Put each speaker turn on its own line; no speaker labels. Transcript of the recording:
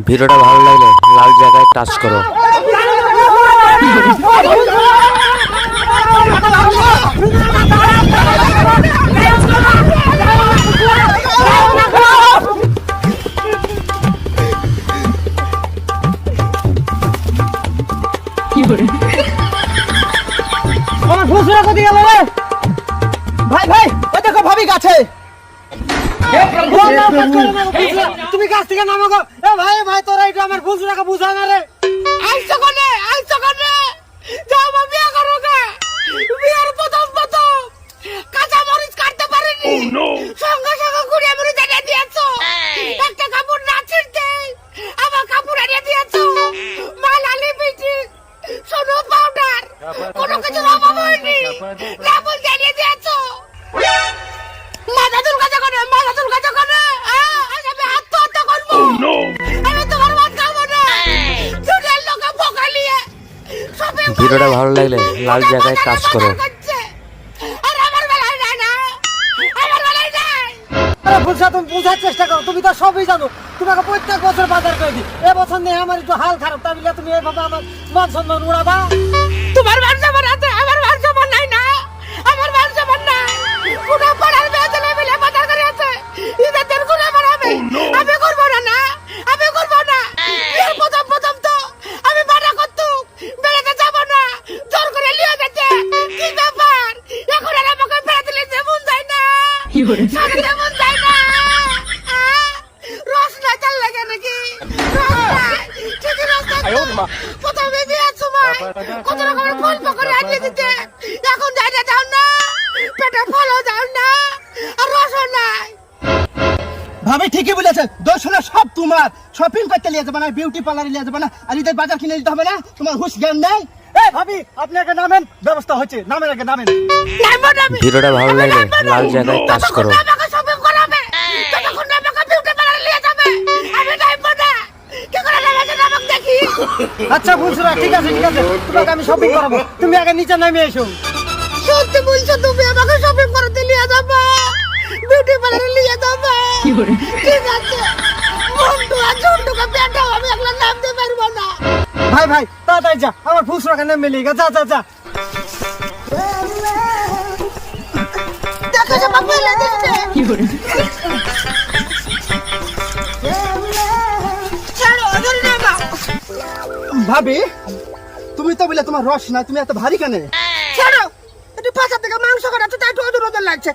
ভিডিওটা ভালো লাগলে লাল জায়গায় টাচ করো।
আমার ফুসরা কোথায় গেল রে? ভাই ভাই ওই দেখো ভাবি গাছে। তুমি গাছ থেকে নামো গো। এ ভাই ভাই তোরা এটা আমার ফুসরাকে বুঝা না রে। আইছো কোনে যাও মা বিয়া করো গা। বিয়ার প্রথম কাঁচা মরিচ কাটতে পারিনি। সঙ্গে সঙ্গে ঘুরে মরে দিয়ে দিয়েছো। একটা কাপড় না ছিড়তে আমার কাপড় এনে দিয়েছো। মালালি বিচি সোনো পাউডার কোনো কিছু অভাব হয়নি। লাবল দিয়ে দিয়েছো। মাথা চুলকাতে করে আমি আত্মহত্যা করবো। আমি তোমার ভাত খাবো না। দুনিয়ার লোকে বোকা নিয়ে
ভিডিওটা ভালো লাগলে লাল জায়গায় টাচ করো।
আর আমার বেলায় নাই না, আমার বেলায় নাই। আরে বুঝা তুমি বুঝার চেষ্টা করো। তুমি তো সবই জানো। তোমাকে প্রত্যেক বছর বাজার করে দিই। এবছর নিয়ে আমার একটু হাল খারাপ। তাই বলে তুমি এইভাবে আমার মান সম্মান উড়াবা। তোমার মান সম্মান আছে, আমার মান সম্মান নাই না। আমার মান সম্মান নাই। কোনো পাড়ার মেয়ে ছেলে মিলে বাজার করে আছে। ইদাদের গুলো বানাবে। আমি করবো না। আমি করবো না। এর প্রথম তো আমি বাধা করতুম। বেড়াতে যাবো না। জোর করে লিয়ে যেতে। কি ব্যাপার? এখন আর আমাকে বেড়াতে নিতে মন যায় না। সাথে মন যায় না। রস নাই তার লাগে নাকি? রস নাই। ঠিকই রস নাই। প্রথমে বিয়ের সময় কত রকমের ফল পকড়ে আনিয়ে দিতে। এখন যাইতে দাও না। পেটে ফলও দাও না। আর রসও নাই।
ভাবি ঠিকই বলেছে। দোষ হলো সব তোমার। শপিং করতে নিয়ে যাবে না, বিউটি পার্লারে নিয়ে যাবে না, আর ঈদের বাজার কিনে দিতে হবে না। তোমার হুঁশ জ্ঞান নেই।
এই ভাবি আপনি আগে নামেন। ব্যবস্থা হচ্ছে। নামেন আগে নামেন।
ভিডিওটা ভালো লাগলে লাল জায়গায় টাচ করো।
আমাকে শপিং করাবে। ততক্ষণ আমাকে বিউটি পার্লারে নিয়ে যাবে। আমি যাইবো না। কি করে নামাতে নামক দেখি। আচ্ছা বুঝরা ঠিক আছে। তোমাকে আমি শপিং করাবো। তুমি আগে নিচে নামে এসো। সত্যি বলছো তুমি আমাকে শপিং করতে নিয়ে যাবে? বিউটি পার্লারে নিয়ে যাবে? ঠিক আছে। মন্টু আর ঝন্টুকে পেটাও। আমি একলা নামতে পারবো না। ভাই ভাই তাড়াতাড়ি যা। আমার ফুসরাকে নামে লিগা। যা দেখো যে বাবা এলে দিচ্ছে। ছাড়ো ওদের নামা।
ভাবি তুমি তো বলে তোমার রস না, তুমি এত ভারী কেন?
ছাড়ো। একটু পাশা থেকে মাংস কাটাচ্ছে তাই একটু ওজন লাগছে।